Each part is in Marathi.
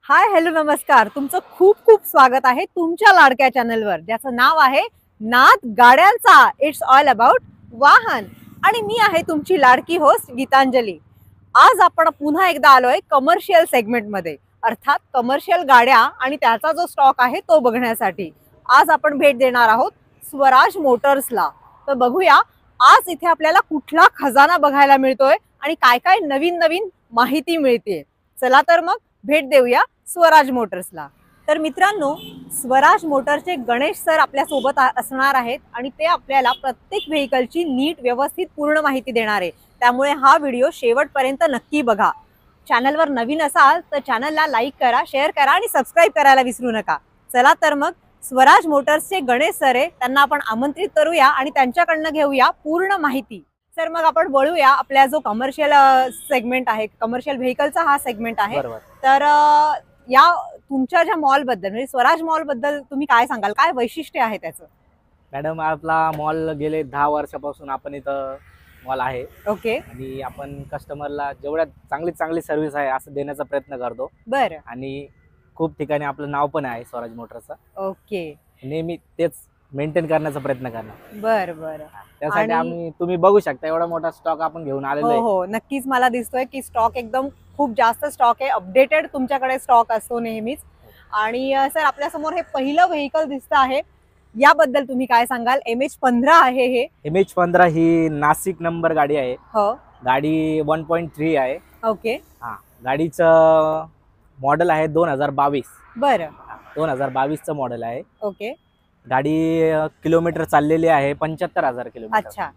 हाय हॅलो नमस्कार. तुमचं खूप खूप स्वागत आहे तुमच्या लाडक्या चॅनलवर, ज्याचं नाव आहे नाद गाड्यांचा. इट्स ऑल अबाउट वाहन. आणि मी आहे तुमची लाडकी होस्ट गीतांजली. आज आपण पुन्हा एकदा आलोय कमर्शियल सेगमेंटमध्ये, अर्थात कमर्शियल गाड्या आणि त्याचा जो स्टॉक आहे तो बघण्यासाठी. आज आपण भेट देणार आहोत स्वराज मोटर्सला. तर बघूया आज इथे आपल्याला कुठला खजाना बघायला मिळतोय आणि काय काय नवीन नवीन माहिती मिळते. चला तर मग भेट देऊया स्वराज मोटर्सला. तर मित्रांनो, स्वराज मोटरचे गणेश सर आपल्या सोबत असणार आहेत आणि ते आपल्याला प्रत्येक व्हेकलची नीट व्यवस्थित पूर्ण माहिती देणार आहे. त्यामुळे हा व्हिडिओ शेवटपर्यंत नक्की बघा. चॅनलवर नवीन असाल तर चॅनलला लाईक करा, शेअर करा आणि सबस्क्राईब करायला विसरू नका. चला तर मग स्वराज मोटर्सचे गणेश सर आहे, त्यांना आपण आमंत्रित करूया आणि त्यांच्याकडनं घेऊया पूर्ण माहिती. सर मग आपण वळूया आपल्या जो कमर्शियल सेगमेंट आहे, कमर्शियल व्हेकलचा हा सेगमेंट आहे. तर या तुमच्या ज्या मॉल बद्दल म्हणजे स्वराज मॉल बद्दल तुम्ही काय सांगाल, काय वैशिष्ट्य आहे त्याचं? मॅडम, आपला मॉल गेले 10 वर्षापासून आपण इथं मॉल आहे. ओके. आणि आपण कस्टमरला जेवढ्या चांगली सर्व्हिस आहे असं देण्याचा प्रयत्न करतो. बरं. आणि खूप ठिकाणी आपलं नाव पण आहे स्वराज मोटरचा. ओके. नेहमी तेच मेंटेन करण्याचा प्रयत्न करणार. बरं बरं. त्यासाठी आम्ही तुम्ही बघू शकता एवढा मोठा स्टॉक आपण घेऊन आलेलो आहे. हो, नक्कीच मला दिसतोय की स्टॉक एकदम खूप जास्त स्टॉक आहे. अपडेटेड तुमच्याकडे स्टॉक असतो नेहमीच. आणि सर आपल्या समोर हे पहिलं व्हेकल दिसतं आहे, याबद्दल तुम्ही काय सांगाल? MH15 आहे हे. MH15 ही नाशिक नंबर गाडी आहे. हो. गाडी 1.3 आहे. ओके. हा, गाडीचं मॉडेल आहे 2022. बरं. 2022चं मॉडेल आहे. ओके. गाडी किलोमीटर चाललेली आहे 75,000 किलोमीटर. अच्छा.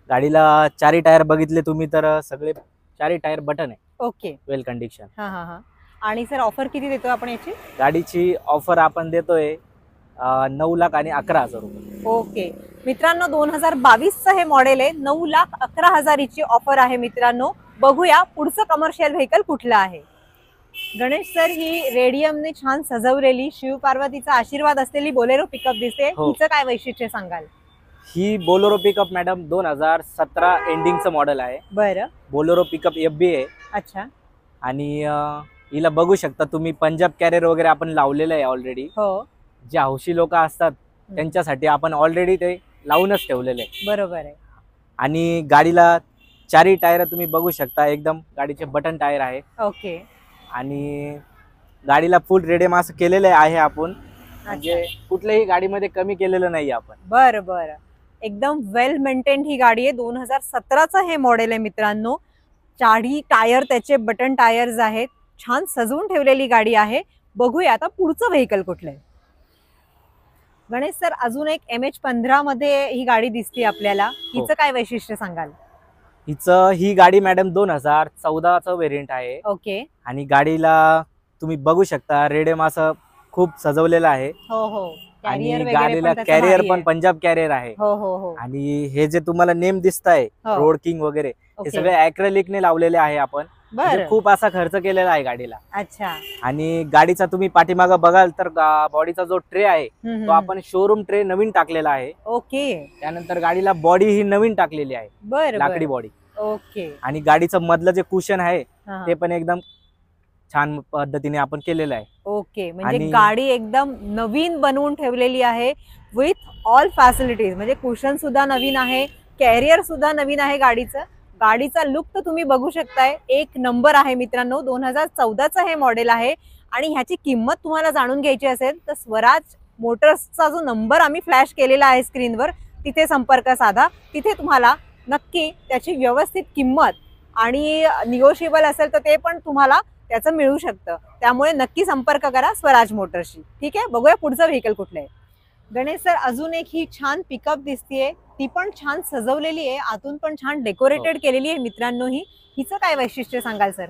गाडीला चारी टायर बघितले तुम्ही तर सगळे चारी टायर बटन आहे. ओके. वेल कंडिशन. हा हा हा. आणि सर ऑफर किती देतो आपण याची? गाडीची ऑफर आपण देतोय 9,11,000 रुपये. ओके मित्रांनो, 2022चं हे मॉडेल आहे. 9,11,000 ची ऑफर आहे मित्रांनो. बघूया पुढचं कमर्शियल व्हेकल कुठलं आहे. गणेश सर, ही रेडियमने छान सजवलेली शिव पार्वतीचा आशीर्वाद असलेली बोलेरो पिकअप दिसते. हो. हिचं काय वैशिष्ट्य सांगाल? ही बोलेरो पिकअप मॅडम 2017 एंडिंगचं मॉडेल आहे. बरं. बोलेरो पिकअप FB आहे. अच्छा. आणि हिला बघू शकता तुम्ही पंजाब कॅरियर वगैरे आपण लावलेलं आहे ऑलरेडी. हो. जे हौशी लोक असतात त्यांच्यासाठी आपण ऑलरेडी ते लावूनच ठेवलेले आहे. बरोबर आहे. आणि गाडीला चारी टायर तुम्ही बघू शकता, एकदम गाडीचे बटन टायर आहे. ओके. आणि गाडीला फुल रेडियम असं केलेलं आहे आपण, म्हणजे कुठल्याही गाडीमध्ये कमी केलेलं नाही आपण. बरं बरं. एकदम वेल मेंटेन ही गाडी आहे. 2017चं हे मॉडेल आहे मित्रांनो. चारी टायर त्याचे बटन टायर्स आहेत. छान सजवून ठेवलेली गाडी आहे. बघूया आता पुढचं व्हेकल कुठलं आहे. गणेश सर, अजून एक MH15 मध्ये ही गाडी दिसते आपल्याला. हिचं काय वैशिष्ट्य सांगाल? ही गाडी मॅडम 2014चं व्हेरियंट आहे. ओके. आणि गाडीला तुम्ही बघू शकता रेडियम असं खूप सजवलेलं आहे. हो हो. आणि गाडीला कॅरियर पण पंजाब कॅरियर आहे. हो हो हो. आणि हे जे तुम्हाला नेम दिसत आहे रोड किंग वगैरे, हे सगळे ऍक्रेलिक ने लावलेले आहे आपण. खूप असा खर्च केलेला आहे गाडीला. अच्छा. आणि गाडीचा तुम्ही पाठीमागा बघाल तर बॉडीचा जो ट्रे आहे तो आपण शोरूम ट्रे नवीन टाकलेला आहे. ओके. त्यानंतर गाडीला बॉडी ही नवीन टाकलेली आहे. बरं. लाकडी बॉडी. ओके. आणि गाडीचं मधलं जे कुशन आहे ते पण एकदम छान पद्धतीने आपण केलेलं आहे. ओके. म्हणजे गाडी एकदम नवीन बनवून ठेवलेली आहे विथ ऑल फॅसिलिटीज. म्हणजे कुशन सुद्धा नवीन आहे, कॅरियर सुद्धा नवीन आहे गाडीचं. गाडीचा लुक तर तुम्ही बघू शकताय, एक नंबर आहे मित्रांनो. 2014चं हे मॉडेल आहे. आणि ह्याची किंमत तुम्हाला जाणून घ्यायची असेल तर स्वराज मोटर्सचा जो नंबर आम्ही फ्लॅश केलेला आहे स्क्रीनवर, तिथे संपर्क साधा. तिथे तुम्हाला नक्की त्याची व्यवस्थित किंमत आणि निगोशिएबल असेल तर ते पण तुम्हाला त्याचं मिळू शकतं. त्यामुळे नक्की संपर्क करा स्वराज मोटर्सशी. ठीक आहे. बघूया पुढचं व्हेकल कुठलं आहे. गणेश सर, अजून एक ही छान पिकअप दिसतीये. ती पण छान सजवलेली आहे, आतून पण छान डेकोरेटेड केलेली आहे मित्रांनो. हिचं काय वैशिष्ट्य सांगाल सर?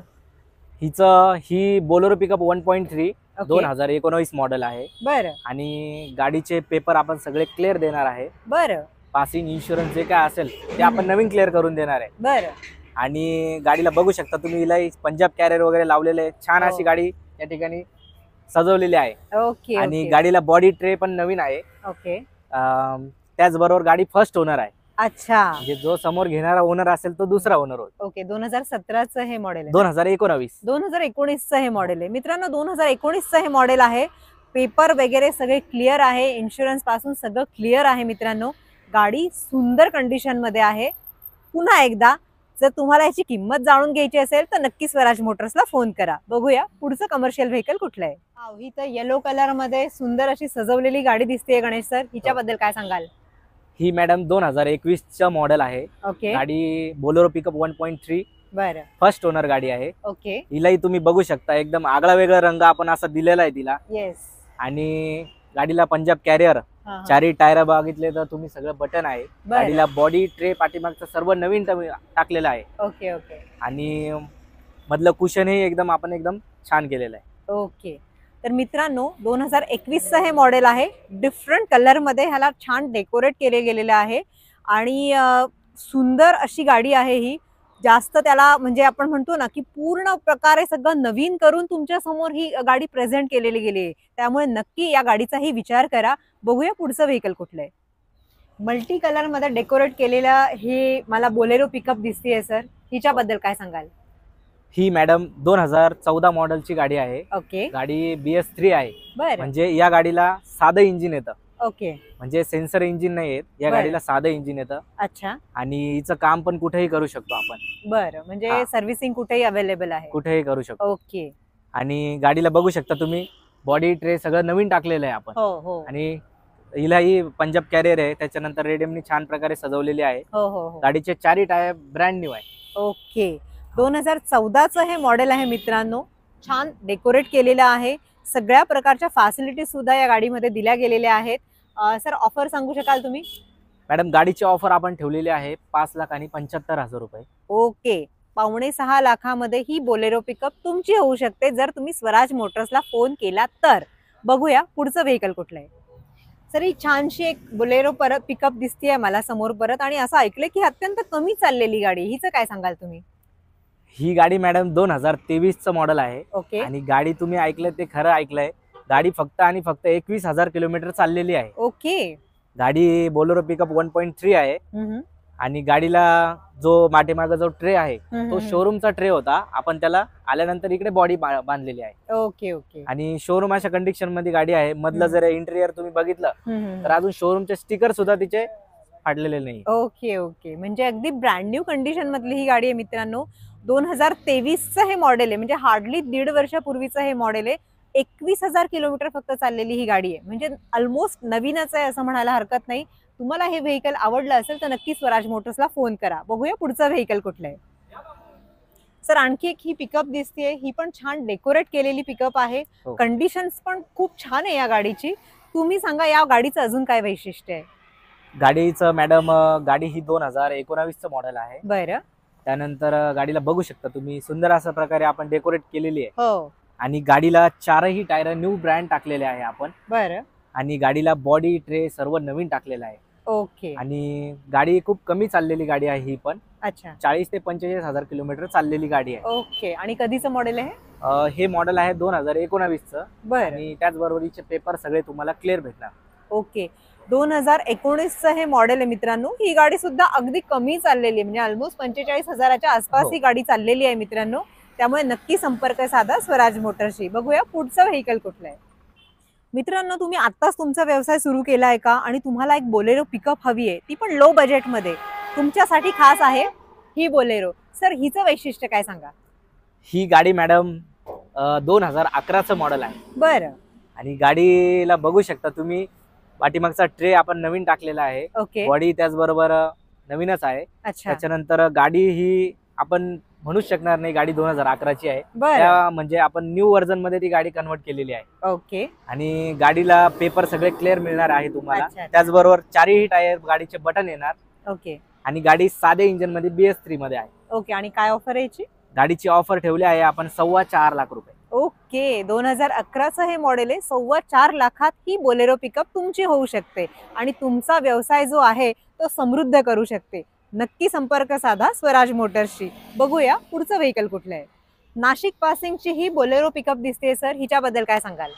ही बोलेरो पिकअप 1.3 2019 मॉडेल आहे. बरं. आणि गाडीचे पेपर आपण सगळे क्लिअर देणार आहे. बरं. पासिंग इन्शुरन्स जे काय असेल ते आपण नवीन क्लिअर करून देणार आहे. बरं. आणि गाडीला बघू शकता तुम्ही, हिला पंजाब कॅरियर वगैरे लावलेले, छान अशी गाडी या ठिकाणी सजवलेली आहे. ओके. आणि गाडीला बॉडी ट्रे पण नवीन आहे. ओके. त्याचबरोबर गाडी फर्स्ट ओनर आहे. अच्छा, म्हणजे जो समोर घेणारा ओनर असेल तो दुसरा ओनर होईल. ओके. 2017चं हे मॉडेल आहे. 2019. 2019चं हे मॉडेल आहे मित्रांनो. 2019चं हे मॉडेल आहे. पेपर वगैरे सगळे क्लिअर आहे. इन्शुरन्स पासून सगळं क्लिअर आहे मित्रांनो. गाडी सुंदर कंडिशन मध्ये आहे. पुन्हा एकदा जर तुम्हाला याची किंमत जाणून घ्यायची असेल तर नक्की स्वराज मोटर्सला फोन करा. बघूया पुढचं कमर्शियल व्हेकल कुठलं आहे. ही तर येलो कलर मध्ये सुंदर अशी सजवलेली गाडी दिसते गणेश सर. हिच्याबद्दल काय सांगाल? ही मॅडम 2021चं मॉडेल आहे. ओके. गाडी बोलेरो पिकअप 1.3 बरं. फर्स्ट ओनर गाडी आहे. ओके. हिलाही तुम्ही बघू शकता एकदम आगळा वेगळा रंग आपण असा दिलेला आहे तिला. येस. आणि गाडीला पंजाब कॅरियर, चारी टायर बघितले तर तुम्ही सगळं बटन आहे. गाडीला बॉडी ट्रे पाठीमागचं सर्व नवीन टाकलेलं आहे. Okay okay. आणि मधलं कुशन हे एकदम छान केलेलं आहे. ओके. तर मित्रांनो 2021चं हे मॉडेल आहे. डिफरंट कलर मध्ये ह्याला छान डेकोरेट केले गेलेलं आहे आणि सुंदर अशी गाडी आहे ही. जास्त त्याला म्हणजे आपण म्हणतो ना की पूर्ण प्रकारे सगळं नवीन करून तुमच्या समोर ही गाडी प्रेझेंट केलेली गेली आहे. त्यामुळे नक्की या गाडीचाही विचार करा. बघूया पुढचं व्हेकल कुठलं आहे. मल्टी कलर मध्ये डेकोरेट केलेला हे मला बोलेरो पिकअप दिसतेय सर. हिच्याबद्दल काय सांगाल? ही मॅडम 2014 मॉडेलची गाडी आहे. ओके. गाडी BS3 आहे. बरं. म्हणजे या गाडीला साधं इंजिन येतं. ओके. म्हणजे सेन्सर इंजिन नाही येत या गाडीला, साधं इंजिन येतं. अच्छा. आणि हिचं काम पण कुठेही करू शकतो आपण. बरं. म्हणजे सर्व्हिसिंग कुठेही अवेलेबल आहे. कुठेही करू शकतो. ओके. आणि गाडीला बघू शकता तुम्ही बॉडी ट्रे सगळं नवीन टाकलेलं आहे आपण. हो हो. आणि हिलाही पंजाब कॅरियर आहे. त्याच्यानंतर रेडियमनी छान प्रकारे सजवलेली आहे. हो हो. गाडीचे चारही टायर ब्रँड न्यू आहे. ओके. 2014चं हे मॉडेल आहे मित्रांनो. छान डेकोरेट केलेलं आहे. सगळ्या प्रकारच्या फॅसिलिटीज सुद्धा या गाडीमध्ये दिल्या गेलेल्या आहेत. सर ऑफर सांगू शकाल तुम्ही? मॅडम गाडीची ऑफर आपण ठेवलेली आहे 5,75,000 रुपये. ओके. 5.5 लाखामध्ये ही बोलेरो पिकअप तुमची होऊ शकते जर तुम्ही स्वराज मोटर्सला फोन केला तर. बघूया पुढचं व्हेकल कुठलं आहे. सर ही छानशी एक बोलेरो परत पिकअप दिसतीये मला समोर परत. आणि असं ऐकलंय की अत्यंत कमी चाललेली गाडी. हिचं काय सांगाल तुम्ही? ही गाडी मॅडम 2023चं मॉडेल आहे. ओके. आणि गाडी तुम्ही ऐकलंय ते खरं ऐकलंय. गाडी फक्त आणि फक्त 21,000 किलोमीटर चाललेली आहे. ओके. गाडी बोलेरो पिकअप 1.3 आहे. आणि गाडीला जो पाठीमागे जो ट्रे आहे तो शोरूमचा ट्रे होता. आपण त्याला आल्यानंतर इकडे बॉडी बांधलेली आहे. Okay okay. आणि शोरूम अशा कंडिशन मध्ये गाडी आहे. मधलं जर इंटेरियर तुम्ही बघितलं तर अजून शोरूमचे स्टिकर सुद्धा तिचे फाडलेले नाही. Okay okay. म्हणजे अगदी ब्रँड न्यू कंडिशन मधली ही गाडी आहे मित्रांनो. 2023चं हे मॉडेल आहे. म्हणजे हार्डली 1.5 वर्षापूर्वीचं हे मॉडेल आहे. 21,000 किलोमीटर फक्त चाललेली ही गाडी आहे. म्हणजे ऑलमोस्ट नवीनच आहे असं म्हणायला हरकत नाही. तुम्हाला हे व्हेकल आवडलं असेल तर नक्की स्वराज मोटर्सला फोन करा. बघूया पुढचं व्हेकल कुठलं आहे. सर आणखी एक ही पिकअप दिसतेय. ही पण छान डेकोरेट केलेली पिकअप आहे. कंडिशन्स पण खूप छान आहे या गाडीची. तुम्ही सांगा या गाडीचं अजून काय वैशिष्ट्य आहे? गाडीचं मॅडम गाडी ही 2019चं मॉडेल आहे. बरं. त्यानंतर गाडीला बघू शकता तुम्ही सुंदर अशा प्रकारे आपण डेकोरेट केलेली आहे. हो. आणि गाडीला चारही टायर न्यू ब्रँड टाकलेले आहे आपण. बरं. आणि गाडीला बॉडी ट्रे सर्व नवीन टाकलेलं आहे. ओके. आणि गाडी खूप कमी चाललेली गाडी आहे ही पण. अच्छा. 40 ते 45,000 किलोमीटर चाललेली गाडी आहे. ओके. आणि कधीचं मॉडेल आहे? हे मॉडेल आहे 2019चं. बरं. आणि त्याचबरोबरीचे पेपर सगळे तुम्हाला क्लिअर भेटणार. ओके. 2019चं हे मॉडेल आहे मित्रांनो. ही गाडी सुद्धा अगदी कमी चाललेली आहे. म्हणजे ऑलमोस्ट 45,000च्या आसपास ही गाडी चाललेली आहे मित्रांनो. त्यामुळे नक्की संपर्क साधा स्वराज मोटर्सशी. बघूया पुढचं व्हेकल कुठलं आहे. मित्रांनो तुम्ही आत्ताच तुमचा व्यवसाय सुरू केला आहे का आणि तुम्हाला एक बोलेरो पिकअप हवी आहे ती पण लो बजेटमध्ये. तुमच्यासाठी खास आहे ही बोलेरो. सर हिचं वैशिष्ट्य काय सांगा? ही गाडी मॅडम 2011चं मॉडेल आहे. बरं. आणि गाडीला बघू शकता तुम्ही पाठीमागचा ट्रे आपण नवीन टाकलेला आहे. ओके. बॉडी त्याचबरोबर नवीनच आहे. अच्छा. त्याच्यानंतर गाडी ही आपण म्हणूच शकणार नाही गाडी 2011ची आहे. बरं. म्हणजे आपण न्यू व्हर्जन मध्ये ती गाडी कन्वर्ट केलेली आहे. ओके. आणि गाडीला पेपर सगळे क्लिअर मिळणार आहे तुम्हाला. अच्छा. त्याचबरोबर चारही टायर गाडीचे बटन येणार. ओके. आणि गाडी साधे इंजिन मध्ये BS3 मध्ये आहे. ओके. आणि काय ऑफर आहे याची? गाडीची ऑफर ठेवली आहे आपण 4.25 लाख रुपये. ओके. 2011चं हे मॉडेल आहे. 4.25 लाखात ही बोलेरो पिकअप तुमची होऊ शकते आणि तुमचा व्यवसाय जो आहे तो समृद्ध करू शकते. नक्की संपर्क साधा स्वराज मोटर्सशी. बघूया पुढचं व्हेकल कुठलं आहे. नाशिक पासिंगची ही बोलेरो पिकअप दिसते सर. हिच्याबद्दल काय सांगाल?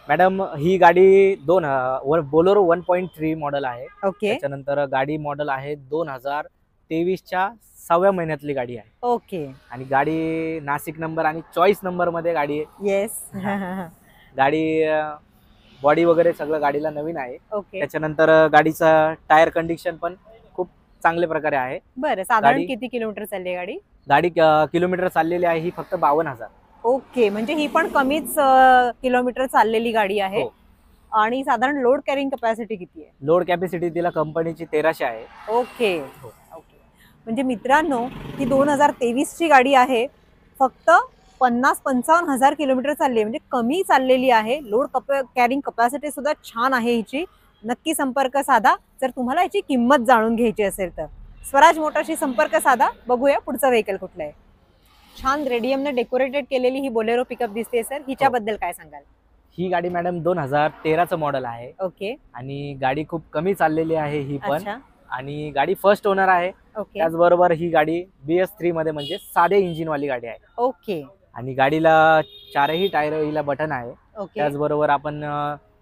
मॅडम ही गाडी बोलेरो 1.3 मॉडेल आहे. ओके त्याच्यानंतर गाडी मॉडेल आहे 2023च्या 6व्या महिन्यातली गाडी आहे. ओके आणि गाडी नाशिक नंबर आणि चॉईस नंबर मध्ये गाडी आहे. येस गाडी बॉडी वगैरे सगळं गाडीला नवीन आहे. ओके त्याच्यानंतर गाडीचा टायर कंडिशन पण खूप चांगल्या प्रकारे आहे. बरं साधारण गाडी- किती किलोमीटर चालली आहे गाडी? गाडी किलोमीटर चाललेली आहे ही फक्त 52,000. ओके म्हणजे ही पण कमीच किलोमीटर चाललेली गाडी आहे. हो. आणि साधारण लोड कॅरिंग कॅपॅसिटी किती आहे? लोड कॅपॅसिटी तिला कंपनीची 1300 आहे. ओके हो. ओके म्हणजे मित्रांनो ही 2023 ची गाडी आहे. फक्त 50-55,000 किलोमीटर चालली आहे म्हणजे कमी चाललेली आहे. लोड कॅरिंग कॅपॅसिटी सुद्धा छान आहे हिची. नक्की संपर्क साधा जर तुम्हाला याची किंमत जाणून घ्यायची असेल तर. स्वराज मोटरशी संपर्क साधा. बघूया पुढचं व्हेकल कुठलं आहे. छान रेडियमने डेकोरेटेड केलेली ही बोलेरो पिकअप दिसते सर, हिच्याबद्दल काय सांगाल? ही गाडी मॅडम 2013चं मॉडेल आहे. ओके आणि गाडी खूप कमी चाललेली आहे ही पण. अच्छा आणि गाडी फर्स्ट ओनर आहे. ओके त्याचबरोबर ही गाडी BS3 मध्ये म्हणजे साधे इंजिन वाली गाडी आहे. ओके आणि गाडीला 4ही टायर हिला बटन आहे. ओके त्याचबरोबर आपण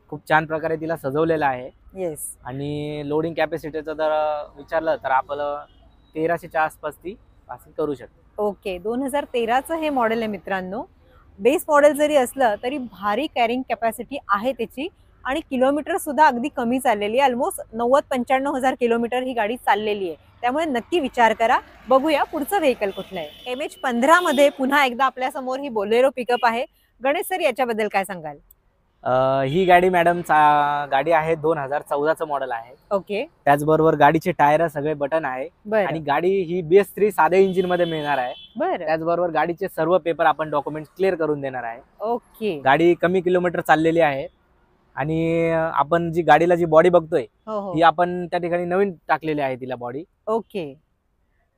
खूप छान प्रकारे तिला सजवलेलं आहे. येस आणि लोडिंग कॅपॅसिटीचं जर विचारलं तर आपलं 1300च्या आसपास ती पासिंग करू शकतो. ओके 2013चं हे मॉडेल आहे मित्रांनो. बेस मॉडेल जरी असलं तरी भारी कॅरिंग कॅपॅसिटी आहे त्याची. आणि किलोमीटर सुद्धा अगदी कमी चाललेली आहे. ऑलमोस्ट 90-95,000 किलोमीटर ही गाडी चाललेली आहे. त्यामुळे नक्की विचार करा. बघूया पुढचं व्हेकल कुठलं आहे. MH15 मध्ये पुन्हा एकदा आपल्या समोर ही बोलेरो पिकअप आहे. गणेश सर याच्याबद्दल काय सांगाल? ही गाडी मॅडम गाडी आहे 2014चं मॉडेल आहे. ओके त्याचबरोबर गाडीचे टायर सगळे बटन आहे. बरं आणि गाडी ही BS3 साध्या इंजिन मध्ये मिळणार आहे. बरं त्याचबरोबर गाडीचे सर्व पेपर आपण डॉक्युमेंट क्लिअर करून देणार आहे. ओके गाडी कमी किलोमीटर चाललेली आहे. आणि आपण जी गाडीला जी बॉडी बघतोय हो हो ही आपण त्या ठिकाणी नवीन टाकलेली आहे तिला बॉडी. ओके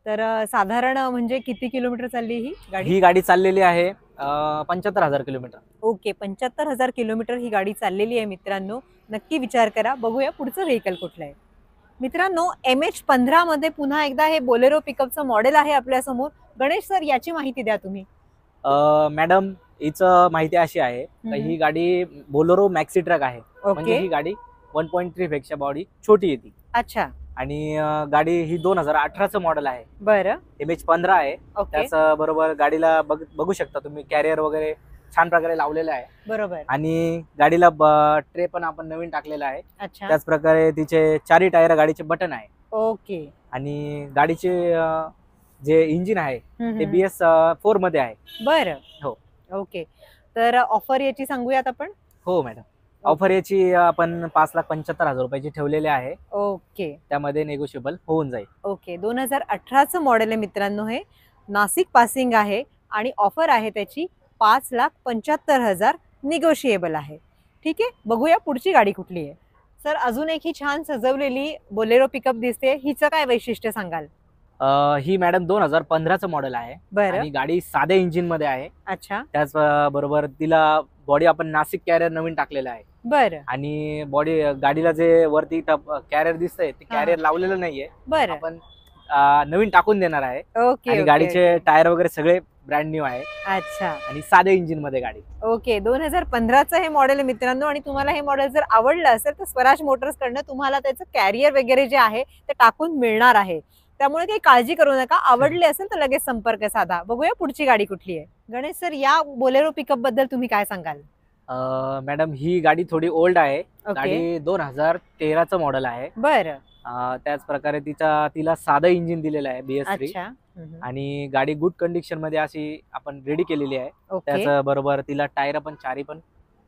तर साधारण म्हणजे किती किलोमीटर चालली ही गाडी? ही गाडी चाललेली आहे 75,000 किलोमीटर. ओके 75,000 किलोमीटर ही गाडी चाललेली आहे मित्रांनो. नक्की विचार करा. बघूया पुढचं व्हेकल कुठलं आहे. मित्रांनो MH15 मध्ये पुन्हा एकदा हे बोलेरो पिकअपचं मॉडेल आहे आपल्या समोर. गणेश सर याची माहिती द्या तुम्ही. मॅडम हिचं माहिती अशी आहे की ही गाडी बोलेरो मॅक्सी ट्रक आहे. म्हणजे ओके ही गाडी 1.3 पेक्षा बॉडी छोटी येते. अच्छा आणि गाडी ही 2018चं मॉडेल आहे. बरं MH15 आहे. ओके त्याच बरोबर गाडीला बघू शकता तुम्ही कॅरियर वगैरे छान प्रकारे लावलेलं आहे. बरोबर आणि गाडीला ट्रे पण आपण नवीन टाकलेला आहे. अच्छा त्याच प्रकारे तिचे 4ही टायर गाडीचे बटन आहे. ओके आणि गाडीचे जे इंजिन आहे ते BS4 मध्ये आहे. बरं हो. ओके तर ऑफर याची सांगूयात आपण. हो मॅडम. ऑफर याची आपण 5,75,000 रुपयाची ठेवलेली आहे. ओके त्यामध्ये नेगोशिएबल होऊन जाईल. ओके 2018चं मॉडेल आहे मित्रांनो. हे नाशिक पासिंग आहे आणि ऑफर आहे त्याची 5,75,000 निगोशिएबल आहे. ठीक आहे. बघूया पुढची गाडी कुठली आहे. सर अजून एक ही छान सजवलेली बोलेरो पिकअप दिसते. हिचं काय वैशिष्ट्य सांगाल? ही मॅडम 2015चं मॉडेल आहे. बरं आणि गाडी साध्या इंजिन मध्ये आहे. अच्छा त्याच बरोबर तिला बॉडी आपण नाशिक कॅरियर नवीन टाकलेलं आहे. बरं आणि बॉडी गाडीला जे वरती कॅरियर दिसतंय ते कॅरियर लावलेलं नाहीये. बरं आपण नवीन टाकून देणार आहे. ओके आणि ओके, गाडीचे ओके. टायर वगैरे सगळे ब्रँड न्यू आहे. अच्छा आणि साध्या इंजिन मध्ये गाडी. ओके 2015चं हे मॉडेल आहे मित्रांनो. आणि तुम्हाला हे मॉडेल जर आवडलं असेल तर स्वराज मोटर्स कडनं तुम्हाला त्याचं कॅरियर वगैरे जे आहे ते टाकून मिळणार आहे. त्यामुळे काही काळजी करू नका. आवडले असेल तर लगेच संपर्क साधा. बघूया पुढची गाडी कुठली आहे. गणेश सर या बोलेरो पिकअप बद्दल तुम्ही काय सांगाल? मॅडम ही गाडी थोडी ओल्ड आहे. ओके गाडी 2013चं मॉडेल आहे. बरं त्याच प्रकारे तिला साधं इंजिन दिलेलं आहे BS3. अच्छा आणि गाडी गुड कंडिशन मध्ये अशी आपण रेडी केलेली आहे. ओके त्याच बरोबर तिला टायर पण 4ही पण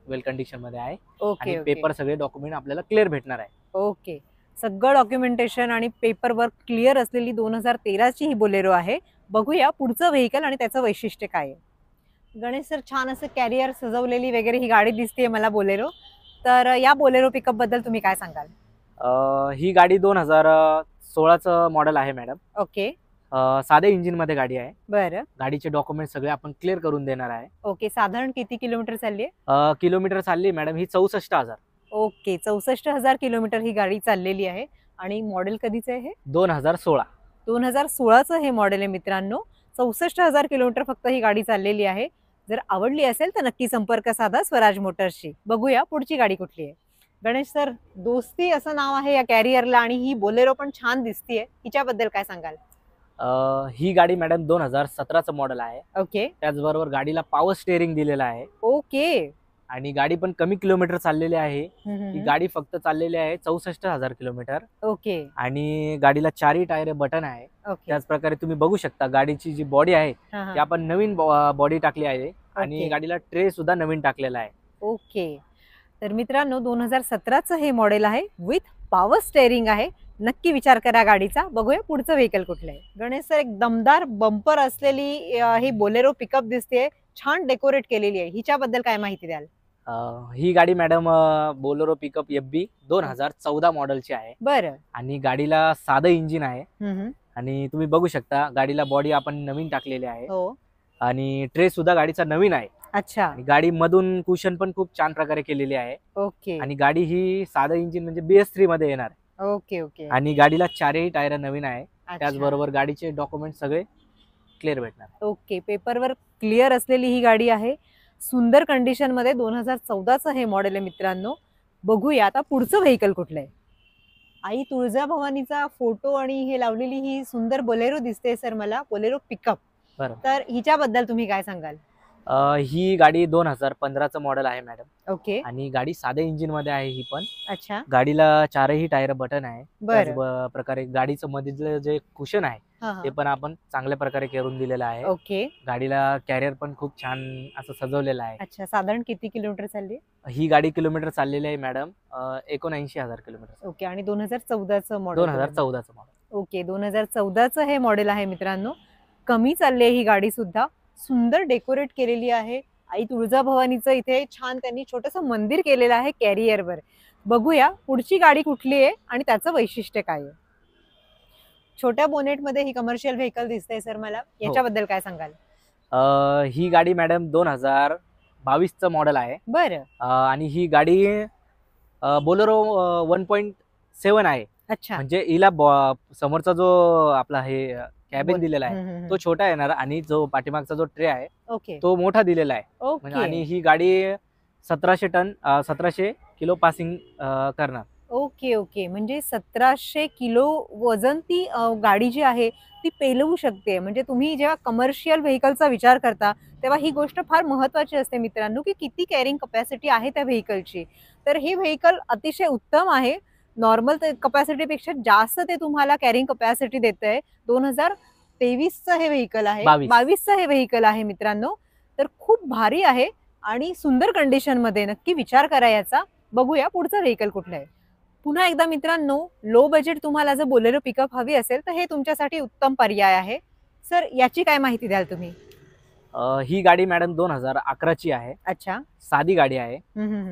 वेल कंडिशन मध्ये आहे. ओके आणि ओके पेपर सगळे डॉक्युमेंट आपल्याला क्लिअर भेटणार आहे. ओके सगळं डॉक्युमेंटेशन आणि पेपर वर्क क्लिअर असलेली 2013ची ही बोलेरो आहे. बघूया पुढचं व्हेकल आणि त्याचं वैशिष्ट्य काय आहे. गणेश सर छान असं कॅरियर सजवलेली वगैरे ही गाडी दिसते मला बोलेरो. तर या बोलेरो पिकअप बद्दल तुम्ही काय सांगाल? ही गाडी 2016चं मॉडेल आहे मॅडम. ओके साध्या इंजिन मध्ये गाडी आहे. बरं गाडीचे डॉक्युमेंट सगळे आपण क्लिअर करून देणार आहे. ओके साधारण किती किलोमीटर चालली आहे? किलोमीटर चालली मॅडम ही 64,000. ओके 64,000 किलोमीटर ही गाडी चाललेली आहे. आणि मॉडेल कधीचं आहे हे? 2016. 2016चं हे मॉडेल आहे मित्रांनो. 64,000 किलोमीटर फक्त ही गाडी चाललेली आहे. जर आवडली असेल तर नक्की संपर्क साधा स्वराज मोटर्सशी. बघूया पुढची गाडी कुठली आहे. गणेश सर, दोस्ती असं नाव आहे या कॅरियरला आणि ही बोलेरो पण छान दिसतीये, हिच्याबद्दल काय सांगाल? ही गाडी मॅडम 2017चं मॉडेल आहे. ओके त्याचबरोबर गाडीला पॉवर स्टेअरिंग दिलेला आहे ओके. आणि गाडी पण कमी किलोमीटर चाललेली आहे. ही गाडी फक्त चाललेली आहे 64,000 किलोमीटर ओके आणि गाडीला 4ही टायर बटन आहे. ओके. त्याच प्रकारे तुम्ही बघू शकता गाडीची जी बॉडी आहे हा, हा. ती आपण नवीन बॉडी टाकली आहे आणि ओके. गाडीला ट्रे सुद्धा नवीन टाकलेला आहे. ओके. तर मित्रांनो 2017चं हे मॉडेल आहे विथ पॉवर स्टेअरिंग आहे. नक्की विचार करा गाडीचा. बघूया पुढचं व्हेकल कुठलं आहे. गणेश सर, एक दमदार बंपर असलेली ही बोलेरो पिकअप दिसते, छान डेकोरेट केलेली आहे, हिच्याबद्दल काय माहिती द्याल? ही गाडी मॅडम बोलेरो पिकअप FB 2014 मॉडेलची आहे बरं. आणि गाडीला साधं इंजिन आहे हम्म. आणि तुम्ही बघू शकता गाडीला बॉडी आपण नवीन टाकलेली आहे हो. आणि ट्रे सुद्धा गाडीचा नवीन आहे अच्छा. आणि गाडी मधून कुशन पण खूप छान प्रकारे केलेली आहे ओके आणि गाडी ही साधं इंजिन म्हणजे BS3 मध्ये येणार आहे ओके ओके. आणि गाडीला 4ही टायर नवीन आहे. अच्छा. त्याचबरोबर गाडीचे डॉक्युमेंट सगळे क्लिअर भेटणार. ओके. पेपरवर क्लिअर असलेली ही गाडी आहे, सुंदर कंडिशन मध्ये. 2014चं हे मॉडेल आहे मित्रांनो. बघूया आता पुढचं व्हेकल कुठलं आहे. आई तुळजाभवानीचा फोटो आणि हे लावलेली ही सुंदर बोलेरो दिसते सर मला, बोलेरो पिकअप. बरं. तर हिच्याबद्दल तुम्ही काय सांगाल? ही गाडी 2015चं मॉडेल आहे मॅडम ओके. आणि गाडी साध्या इंजिन मध्ये आहे. ही पण अच्छा. गाडीला 4ही टायर बटन आहे. बरं. त्याच प्रकारे गाडीचं मधील जे कुशन आहे हा, हा. ते पण आपण चांगल्या प्रकारे करून दिलेलं आहे. ओके. गाडीला कॅरियर पण खूप छान असं सजवलेलं आहे. अच्छा. साधारण किती किलोमीटर चालली? ही गाडी किलोमीटर चाललेली आहे मॅडम 79,000 किलोमीटर. ओके. आणि 2014चं मॉडेल? 2014चं मॉडेल. ओके. 2014चं हे मॉडेल आहे मित्रांनो. कमी चालली आहे ही गाडी सुद्धा, सुंदर डेकोरेट केलेली आहे. आई तुळजाभवानीचं इथे छान त्यांनी छोटंसं मंदिर केलेलं आहे कॅरियरवर. बघूया पुढची गाडी कुठली आहे आणि त्याचं वैशिष्ट्य काय आहे. छोट्या बोनेटमध्ये ही कमर्शियल व्हेकल दिसतंय सर मला, याच्याबद्दल काय सांगाल? ही गाडी मॅडम 2022चं मॉडेल आहे. बरं. आणि ही गाडी बोलेरो 1.7 आहे. अच्छा. म्हणजे हिला समोरचा जो आपला हे कॅबिन दिलेला आहे तो छोटा येणार आणि जो पाठीमागचा जो ट्रे आहे ओके तो मोठा दिलेला आहे. म्हणजे आणि ही गाडी 1700 किलो पासिंग करणार. Okay okay. म्हणजे 1700 किलो वजन ती गाडी जी आहे ती पेलवू शकते. म्हणजे तुम्ही जेव्हा कमर्शियल व्हेकलचा विचार करता तेव्हा ही गोष्ट फार महत्वाची असते मित्रांनो, की किती कॅरिंग कपॅसिटी आहे त्या व्हेकलची. तर हे व्हेकल अतिशय उत्तम आहे. नॉर्मल कपॅसिटीपेक्षा जास्त ते तुम्हाला कॅरिंग कपॅसिटी देतंय. 2023चं हे व्हेकल आहे, 22चं हे व्हेकल आहे मित्रांनो. तर खूप भारी आहे आणि सुंदर कंडिशन मध्ये. नक्की विचार करा याचा. बघूया पुढचं व्हेकल कुठलं आहे. पुन्हा एकदा मित्रांनो, लो बजेट तुम्हाला जर बोलेरो पिकअप हवी असेल तर हे तुमच्यासाठी उत्तम पर्याय आहे. सर, याची काय माहिती द्याल तुम्ही? ही गाडी मॅडम 2011ची आहे. अच्छा. साधी गाडी आहे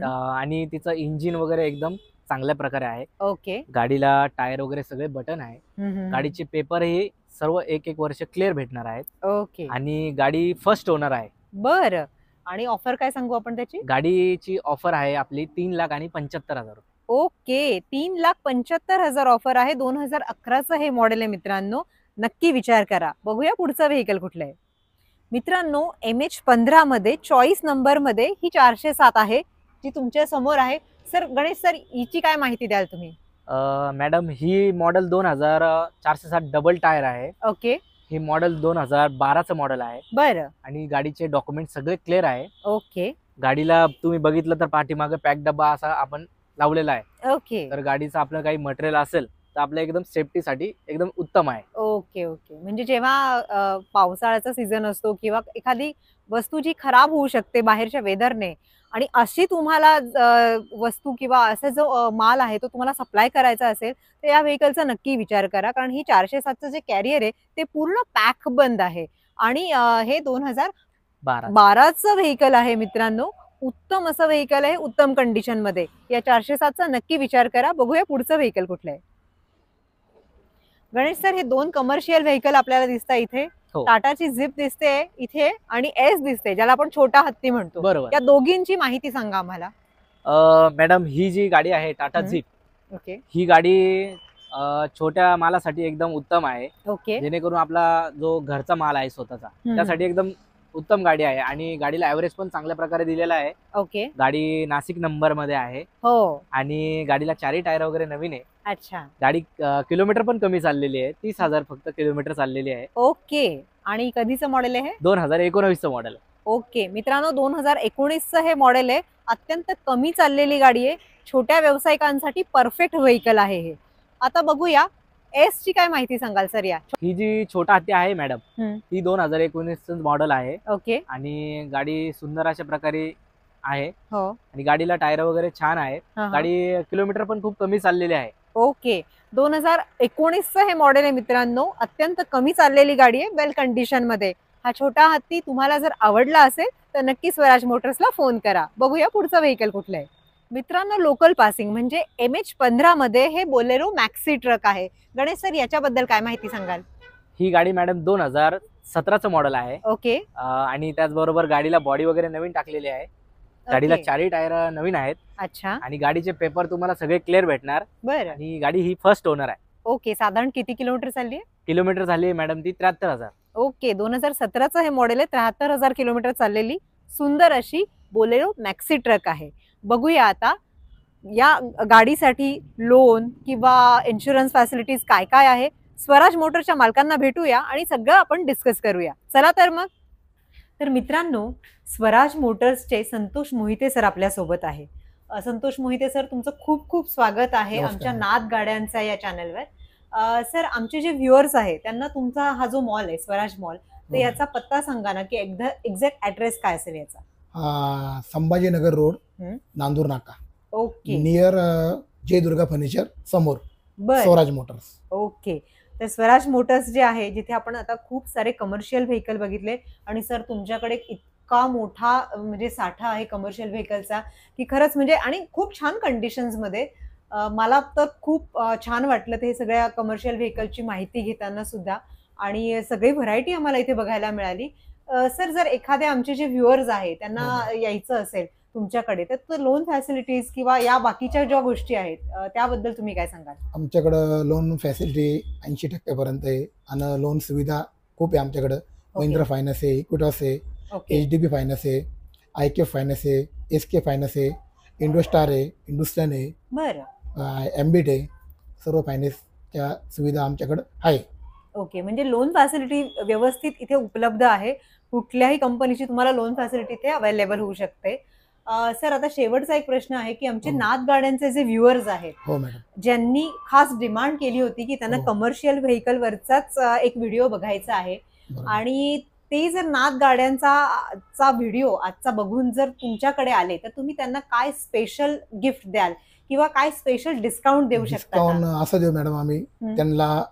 आणि तिचं इंजिन वगैरे एकदम चांगल्या प्रकारे आहे. ओके. गाडीला टायर वगैरे सगळे बटन आहे. गाडीचे पेपर हे सर्व 1-1 वर्ष क्लिअर भेटणार आहेत. ओके. आणि गाडी फर्स्ट ओनर आहे. बरं. आणि ऑफर काय सांगू आपण त्याची? गाडीची ऑफर आहे आपली 3,75,000 रुपये. ओके. 3,75,000 ऑफर आहे. 2011चं हे मॉडेल आहे मित्रांनो. नक्की विचार करा. बघूया पुढचं व्हेकल कुठलं आहे. मित्रांनो, MH15 मध्ये चॉईस नंबर मध्ये ही 407 आहे जी तुमच्या समोर आहे. सर, गणेश सर, हिची काय माहिती द्याल तुम्ही? मॅडम, ही मॉडेल 407 डबल टायर आहे. ओके. ही मॉडेल 2012चं मॉडेल आहे. बरं. आणि गाडीचे डॉक्युमेंट सगळे क्लिअर आहे. ओके. गाडीला तुम्ही बघितलं तर पाठीमागे पॅक डब्बा असा आपण लावलेला आहे. ओके. तर गाडीचं आपलं काही मटेरियल असेल तर आपल्या एकदम सेफ्टीसाठी एकदम उत्तम आहे. Okay okay. म्हणजे जेव्हा पावसाळ्याचा सीझन असतो किंवा एखादी वस्तू जी खराब होऊ शकते बाहेरच्या वेदरने आणि अशी तुम्हाला वस्तू किंवा असा जो माल आहे तो तुम्हाला सप्लाय करायचा असेल तर या व्हेकलचा नक्की विचार करा. कारण ही 407चं जे कॅरियर आहे ते पूर्ण पॅक बंद आहे आणि हे 2012चं व्हेकल आहे मित्रांनो. उत्तम असं व्हेकल आहे, उत्तम कंडिशन मध्ये. या 407चा नक्की विचार करा. बघूया पुढचं व्हेकल कुठलं आहे. गणेश सर, हे 2 कमर्शियल व्हेकल आपल्याला दिसतात इथे. टाटाची झिप दिसते इथे आणि एस दिसते, ज्याला आपण छोटा हत्ती म्हणतो. बरोबर. या दोघींची माहिती सांगा आम्हाला. मॅडम, ही जी गाडी आहे टाटा झिप, ओके, ही गाडी छोट्या मालासाठी एकदम उत्तम आहे. ओके. जेणेकरून आपला जो घरचा माल आहे स्वतःचा त्यासाठी एकदम उत्तम गाडी आहे आणि गाडीला ऍव्हरेज पण चांगल्या प्रकारे दिलेला आहे. ओके. गाडी नाशिक नंबर मध्ये आहे हो. आणि गाडीला चारही टायर वगैरे नवीन आहे. अच्छा. गाडी किलोमीटर पण कमी चाललेली आहे, 30,000 फक्त किलोमीटर चाललेली आहे. ओके. आणि कधीचं मॉडेल आहे हे? 2019चं मॉडेल. ओके मित्रांनो, 2019चं हे मॉडेल आहे. अत्यंत कमी चाललेली गाडी आहे. छोट्या व्यावसायिकांसाठी परफेक्ट व्हेकल आहे हे. आता बघूया एस ची काय माहिती सांगाल सर या? ही जी छोटा हत्ती आहे मॅडम, ती 2019चं मॉडेल आहे. ओके. आणि गाडी सुंदर अशा प्रकारे आहे. हो. आणि गाडीला टायर वगैरे छान आहे. गाडी किलोमीटर पण खूप कमी चाललेली आहे. ओके. 2019चं हे मॉडेल आहे मित्रांनो. अत्यंत कमी चाललेली गाडी आहे, वेल कंडिशन मध्ये. हा छोटा हत्ती तुम्हाला जर आवडला असेल तर नक्की स्वराज मोटर्सला फोन करा. बघूया पुढचं व्हेकल कुठलं आहे. मित्रांनो, लोकल पासिंग म्हणजे MH15 मध्ये हे बोलेरो मॅक्सी ट्रक आहे. गणेश सर, याच्याबद्दल काय माहिती सांगाल? ही गाडी मॅडम 2017चं मॉडेल आहे. ओके. आणि त्याचबरोबर गाडीला बॉडी वगैरे नवीन टाकलेली आहे. गाडीला चारही टायर नवीन आहेत. अच्छा. आणि गाडीचे पेपर तुम्हाला सगळे क्लिअर भेटणार. बरं. आणि गाडी ही फर्स्ट ओनर आहे. ओके. साधारण किती किलोमीटर चालली आहे? किलोमीटर झाली आहे मॅडम ती 73,000. ओके. 2017चं हे मॉडेल आहे. 73,000 किलोमीटर चाललेली सुंदर अशी बोलेरो मॅक्सी ट्रक आहे. बघूया आता या गाडीसाठी लोन किंवा इन्शुरन्स फॅसिलिटीज काय काय आहे. स्वराज मोटरच्या मालकांना भेटूया आणि सगळं आपण डिस्कस करूया. चला तर मग. तर मित्रांनो, स्वराज मोटर्सचे संतोष मोहिते सर आपल्या सोबत आहे. संतोष मोहिते सर, तुमचं खूप खूप स्वागत आहे आमच्या नाद गाड्यांचा या चॅनलवर. सर, आमचे जे व्ह्युअर्स आहेत त्यांना तुमचा हा जो मॉल आहे स्वराज मॉल, तर याचा पत्ता सांगा ना, की एक्झॅक्ट ऍड्रेस काय असेल याचा? संभाजीनगर रोड, नांदूर नाका. ओके. नियर जय दुर्गा फर्निचर समोर स्वराज मोटर्स. ओके. तर स्वराज मोटर्स जे आहे, जिथे आपण आता खूप सारे कमर्शियल व्हेकल बघितले आणि सर तुमच्याकडे इतका मोठा म्हणजे साठा आहे कमर्शियल व्हेकलचा की खरंच म्हणजे, आणि खूप छान कंडिशन्स मध्ये. मला तर खूप छान वाटलं ते सगळ्या कमर्शियल व्हेकलची माहिती घेताना सुद्धा, आणि सगळी व्हरायटी आम्हाला इथे बघायला मिळाली. सर, जर एखादे आमचे जे व्ह्युअर्स आहेत त्यांना यायचं असेल तुमच्याकडे, तर लोन फॅसिलिटीज किंवा या बाकीच्या ज्या गोष्टी आहेत त्याबद्दल तुम्ही काय सांगाल? आमच्याकडं लोन फॅसिलिटी 80% पर्यंत आहे आणि लोन सुविधा खूप आहे आमच्याकडं. महिंद्रा फायनान्स आहे, इक्विटॉस आहे, HDB फायनान्स आहे, IKF फायनान्स आहे, SK फायनान्स आहे, इंडोस्टार आहे, हिंदुस्तान आहे, बरं, एम्बिट आहे. सर्व फायनान्सच्या सुविधा आमच्याकडं आहे. ओके. म्हणजे लोन फॅसिलिटी व्यवस्थित इथे उपलब्ध आहे. कुठल्याही कंपनीची तुम्हाला लोन फॅसिलिटी इथे अवेलेबल होऊ शकते. सर, आता शेवटचा एक प्रश्न आहे की आमचे नाद गाड्यांचे जे व्ह्युअर्स आहेत, हो मॅडम, ज्यांनी खास डिमांड केली होती की त्यांना कमर्शियल व्हेकल वरचाच एक व्हिडिओ बघायचा आहे, आणि ते जर नाद गाड्यांचा व्हिडिओ आजचा बघून जर तुमच्याकडे आले तर तुम्ही त्यांना काय स्पेशल गिफ्ट द्याल किंवा काय स्पेशल डिस्काउंट देऊ शकता? डिस्काउंट असं देऊ मॅडम, आम्ही त्यांना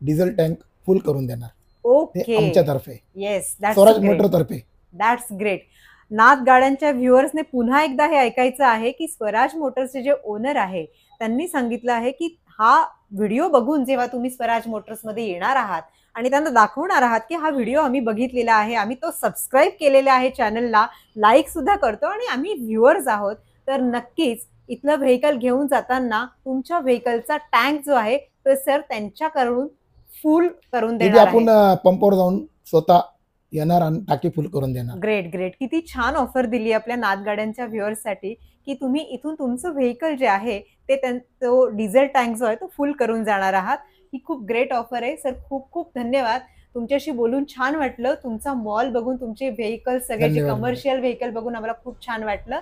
डिझेल टँक फुल करून देणार. ओके. आमच्यातर्फे, येस, स्वराज मोटर तर्फे. That's great. नाद गाड्यांच्या व्ह्युअर्सने पुन्हा एकदा हे ऐकायचं आहे की स्वराज मोटर्सचे जे ओनर आहे त्यांनी सांगितलं आहे की हा व्हिडिओ बघून जेव्हा तुम्ही स्वराज मोटर्स मध्ये येणार आहात आणि त्यांना दाखवणार आहात की हा व्हिडिओ आम्ही बघितलेला आहे, आम्ही तो सबस्क्राईब केलेला आहे, चॅनलला लाईक सुद्धा करतो आणि आम्ही व्ह्युअर्स आहोत, तर नक्कीच इथलं व्हेकल घेऊन जाताना तुमच्या व्हेकलचा टँक जो आहे तो सर त्यांच्याकडून फुल करून देणार. आपण पंपावर जाऊन स्वतः येणार आणि टाकी फुल करून देणार. Great great. किती छान ऑफर दिली आपल्या नाद गाड्यांच्या व्ह्युअर्ससाठी की तुम्ही इथून तुमचं व्हेकल जे आहे ते तो डिझेल टँक जो आहे तो फुल करून जाणार आहात. ही खूप ग्रेट ऑफर आहे सर. खूप खूप धन्यवाद. तुमच्याशी बोलून छान वाटलं. तुमचा मॉल बघून, तुमचे व्हेकल सगळे जे कमर्शियल व्हेकल बघून आम्हाला खूप छान वाटलं.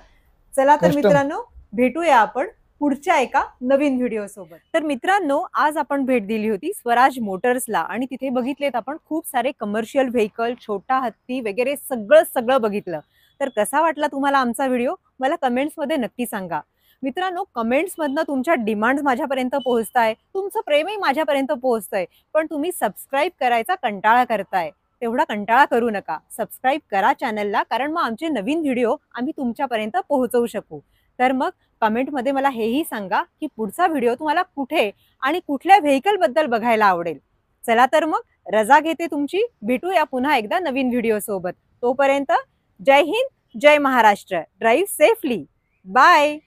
चला तर मित्रांनो, भेटूया आपण पुढच्या एका नवीन व्हिडिओ सोबत. तर मित्रांनो, आज आपण भेट दिली होती स्वराज मोटर्सला आणि तिथे बघितलेत आपण खूप सारे कमर्शियल व्हेकल, छोटा हत्ती वगैरे सगळं बघितलं. तर कसा वाटला तुम्हाला आमचा व्हिडिओ? मला कमेंट्समध्ये नक्की सांगा. मित्रांनो, कमेंट्समधनं तुमच्या डिमांड्स माझ्यापर्यंत पोहोचताय, तुमचं प्रेमही माझ्यापर्यंत पोहोचतंय, पण तुम्ही सबस्क्राईब करायचा कंटाळा करताय. तेवढा कंटाळा करू नका. सबस्क्राईब करा चॅनलला, कारण मग आमचे नवीन व्हिडिओ आम्ही तुमच्यापर्यंत पोहोचवू शकू. तर मग कमेंटमध्ये मला हेही सांगा की पुढचा व्हिडिओ तुम्हाला कुठे आणि कुठल्या व्हेकल बद्दल बघायला आवडेल. चला तर मग रजा घेते तुमची. भेटूया पुन्हा एकदा नवीन व्हिडिओ सोबत. तोपर्यंत जय हिंद, जय महाराष्ट्र. Drive safely. बाय.